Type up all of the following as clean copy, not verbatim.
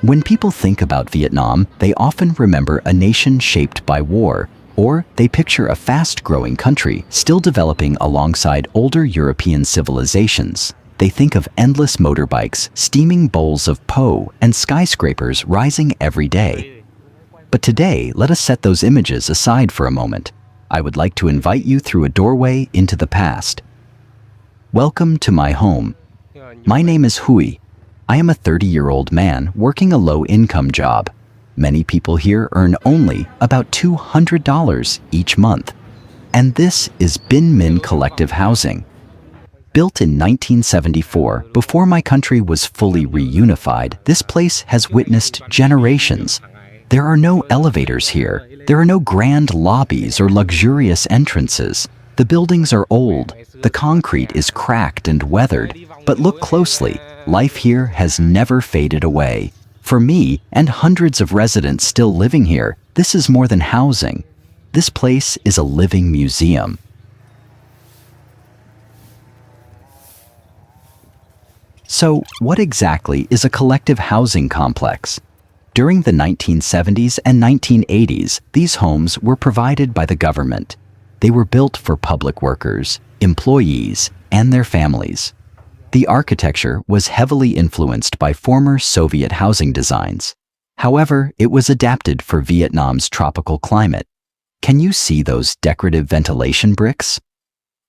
When people think about Vietnam, they often remember a nation shaped by war, or they picture a fast-growing country still developing alongside older European civilizations. They think of endless motorbikes, steaming bowls of po, and skyscrapers rising every day. But today, let us set those images aside for a moment. I would like to invite you through a doorway into the past. Welcome to my home. My name is Hui. I am a 30-year-old man working a low-income job. Many people here earn only about $200 each month. And this is Binh Minh Collective Housing. Built in 1974, before my country was fully reunified, this place has witnessed generations. There are no elevators here. There are no grand lobbies or luxurious entrances. The buildings are old. The concrete is cracked and weathered. But look closely. Life here has never faded away. For me, and hundreds of residents still living here, this is more than housing. This place is a living museum. So, what exactly is a collective housing complex? During the 1970s and 1980s, these homes were provided by the government. They were built for public workers, employees, and their families. The architecture was heavily influenced by former Soviet housing designs. However, it was adapted for Vietnam's tropical climate. Can you see those decorative ventilation bricks?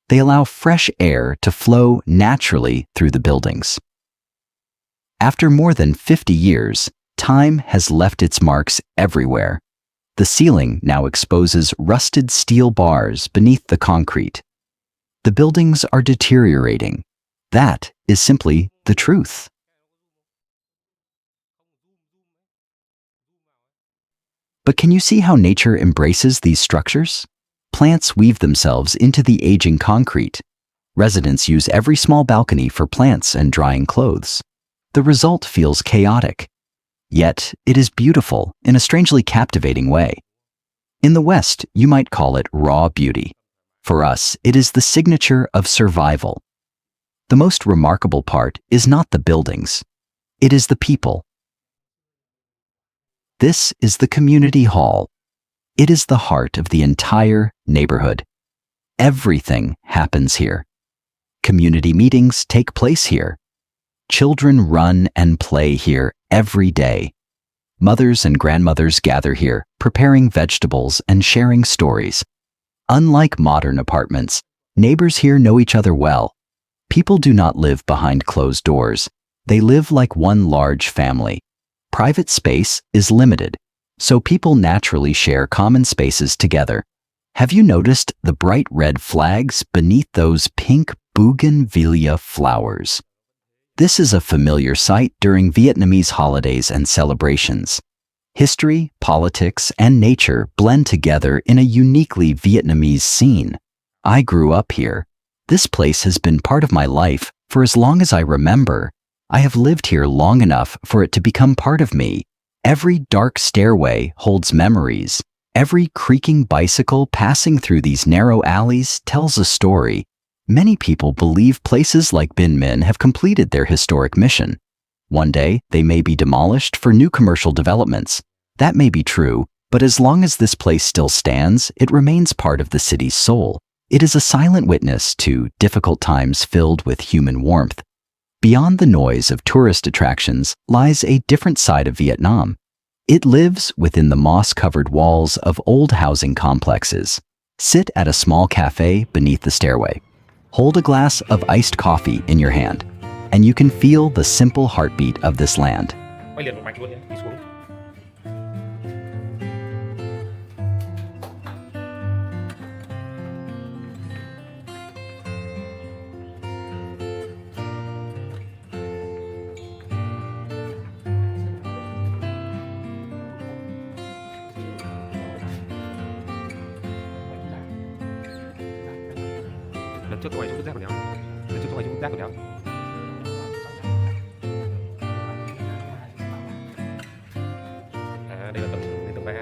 They allow fresh air to flow naturally through the buildings. After more than 50 years, time has left its marks everywhere. The ceiling now exposes rusted steel bars beneath the concrete. The buildings are deteriorating. That is simply the truth. But can you see how nature embraces these structures? Plants weave themselves into the aging concrete. Residents use every small balcony for plants and drying clothes. The result feels chaotic. Yet, it is beautiful in a strangely captivating way. In the West, you might call it raw beauty. For us, it is the signature of survival. The most remarkable part is not the buildings. It is the people. This is the community hall. It is the heart of the entire neighborhood. Everything happens here. Community meetings take place here. Children run and play here every day. Mothers and grandmothers gather here, preparing vegetables and sharing stories. Unlike modern apartments, neighbors here know each other well. People do not live behind closed doors. They live like one large family. Private space is limited, so people naturally share common spaces together. Have you noticed the bright red flags beneath those pink bougainvillea flowers? This is a familiar sight during Vietnamese holidays and celebrations. History, politics, and nature blend together in a uniquely Vietnamese scene. I grew up here. This place has been part of my life for as long as I remember. I have lived here long enough for it to become part of me. Every dark stairway holds memories. Every creaking bicycle passing through these narrow alleys tells a story. Many people believe places like Binh Minh have completed their historic mission. One day, they may be demolished for new commercial developments. That may be true, but as long as this place still stands, it remains part of the city's soul. It is a silent witness to difficult times filled with human warmth. Beyond the noise of tourist attractions lies a different side of Vietnam. It lives within the moss-covered walls of old housing complexes. Sit at a small cafe beneath the stairway. Hold a glass of iced coffee in your hand, and you can feel the simple heartbeat of this land. Quay liền một mạch luôn nhé, đi xuống. Lần trước tôi bày chỗ vứt rác của đéo. Lần trước tôi bày chỗ vứt rác của đéo. À, đây là tầng 3.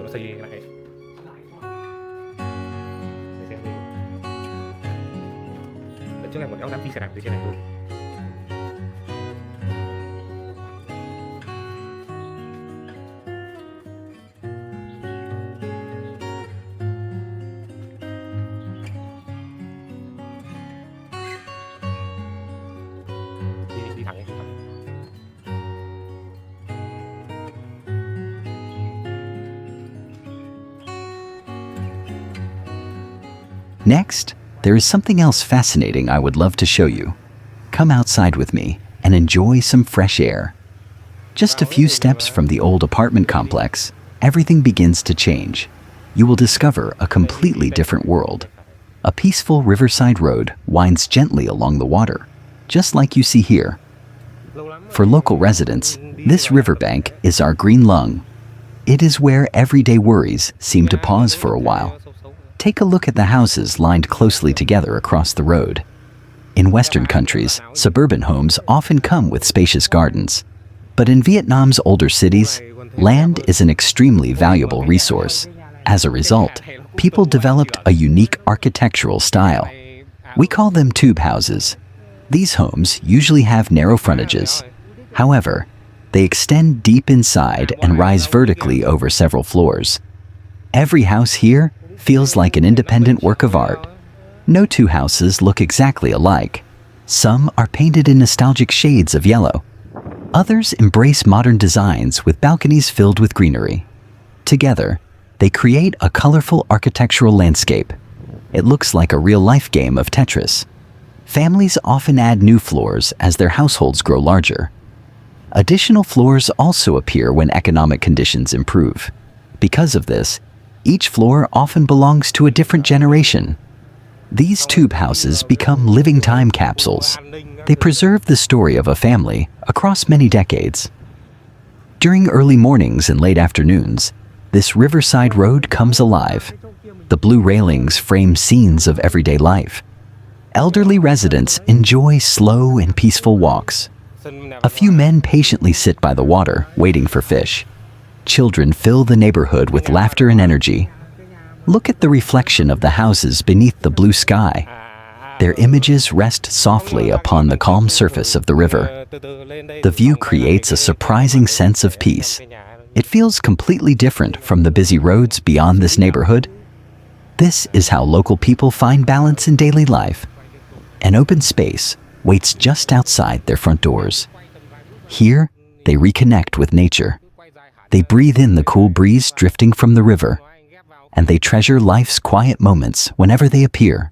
Nó xây lại. Để xem đi. chướng ngại một áo đi xe đạp từ trên này luôn. Đi thẳng đi thẳng. Next, there is something else fascinating I would love to show you. Come outside with me and enjoy some fresh air. Just a few steps from the old apartment complex, everything begins to change. You will discover a completely different world. A peaceful riverside road winds gently along the water, just like you see here. For local residents, this riverbank is our green lung. It is where everyday worries seem to pause for a while. Take a look at the houses lined closely together across the road. In Western countries, suburban homes often come with spacious gardens. But in Vietnam's older cities, land is an extremely valuable resource. As a result, people developed a unique architectural style. We call them tube houses. These homes usually have narrow frontages. However, they extend deep inside and rise vertically over several floors. Every house here feels like an independent work of art. No two houses look exactly alike. Some are painted in nostalgic shades of yellow. Others embrace modern designs with balconies filled with greenery. Together, they create a colorful architectural landscape. It looks like a real-life game of Tetris. Families often add new floors as their households grow larger. Additional floors also appear when economic conditions improve. Because of this, each floor often belongs to a different generation. These tube houses become living time capsules. They preserve the story of a family across many decades. During early mornings and late afternoons, this riverside road comes alive. The blue railings frame scenes of everyday life. Elderly residents enjoy slow and peaceful walks. A few men patiently sit by the water, waiting for fish. Children fill the neighborhood with laughter and energy. Look at the reflection of the houses beneath the blue sky. Their images rest softly upon the calm surface of the river. The view creates a surprising sense of peace. It feels completely different from the busy roads beyond this neighborhood. This is how local people find balance in daily life. An open space waits just outside their front doors. Here, they reconnect with nature. They breathe in the cool breeze drifting from the river, and they treasure life's quiet moments whenever they appear.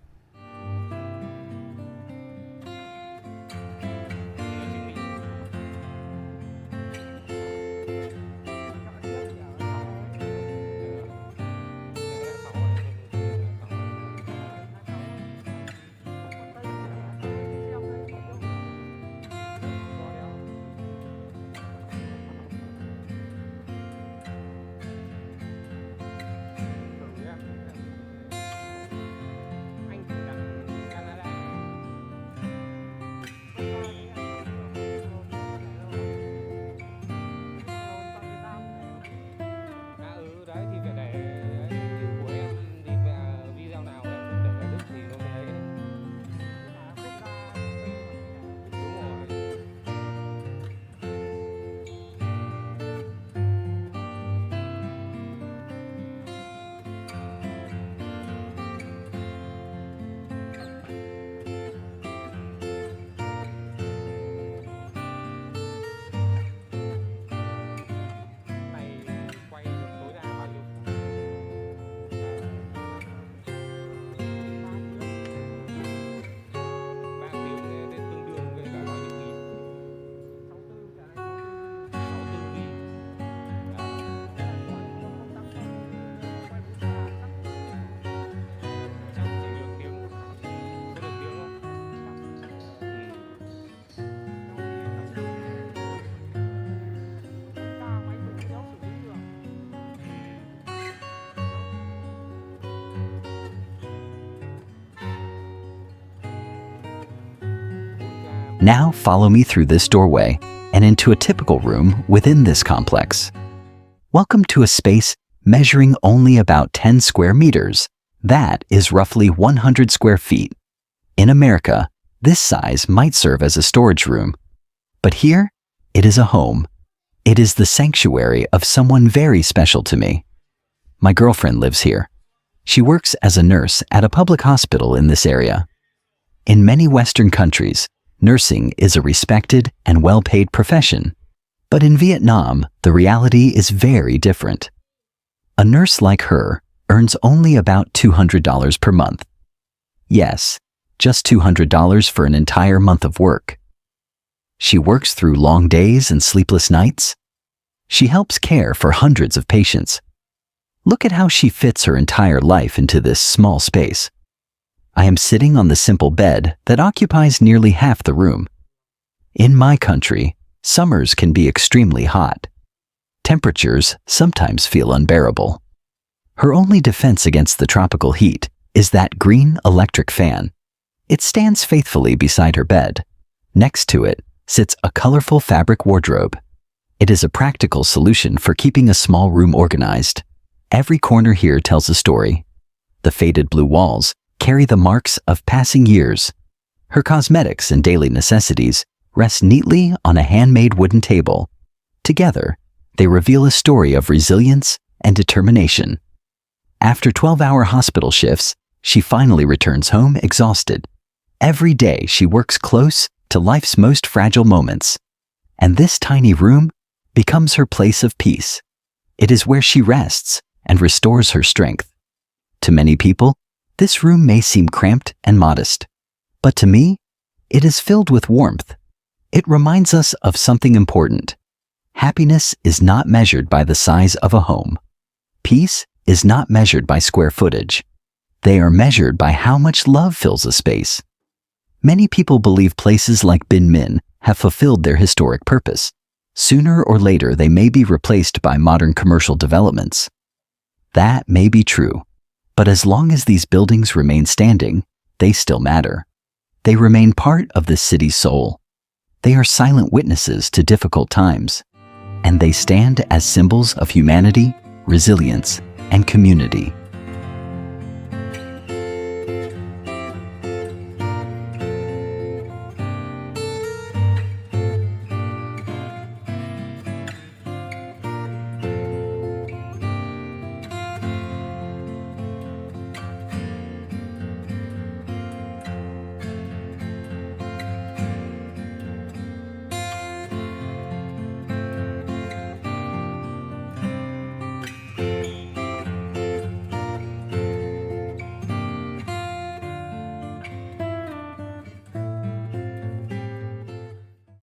Now follow me through this doorway and into a typical room within this complex. Welcome to a space measuring only about 10 square meters. That is roughly 100 square feet. In America, This size might serve as a storage room, but here, it is a home. It is the sanctuary of someone very special to me. My girlfriend lives here. She works as a nurse at a public hospital in this area. In many Western countries, nursing is a respected and well-paid profession. But in Vietnam, the reality is very different. A nurse like her earns only about $200 per month. Yes, just $200 for an entire month of work. She works through long days and sleepless nights. She helps care for hundreds of patients. Look at how she fits her entire life into this small space. I am sitting on the simple bed that occupies nearly half the room. In my country, summers can be extremely hot. Temperatures sometimes feel unbearable. Her only defense against the tropical heat is that green electric fan. It stands faithfully beside her bed. Next to it sits a colorful fabric wardrobe. It is a practical solution for keeping a small room organized. Every corner here tells a story. The faded blue walls carry the marks of passing years. Her cosmetics and daily necessities rest neatly on a handmade wooden table. Together, they reveal a story of resilience and determination. After 12-hour hospital shifts, she finally returns home exhausted. Every day she works close to life's most fragile moments. And this tiny room becomes her place of peace. It is where she rests and restores her strength. To many people, this room may seem cramped and modest. But to me, it is filled with warmth. It reminds us of something important. Happiness is not measured by the size of a home. Peace is not measured by square footage. They are measured by how much love fills a space. Many people believe places like Binh Minh have fulfilled their historic purpose. Sooner or later, they may be replaced by modern commercial developments. That may be true, but as long as these buildings remain standing, they still matter. They remain part of the city's soul. They are silent witnesses to difficult times, and they stand as symbols of humanity, resilience, and community.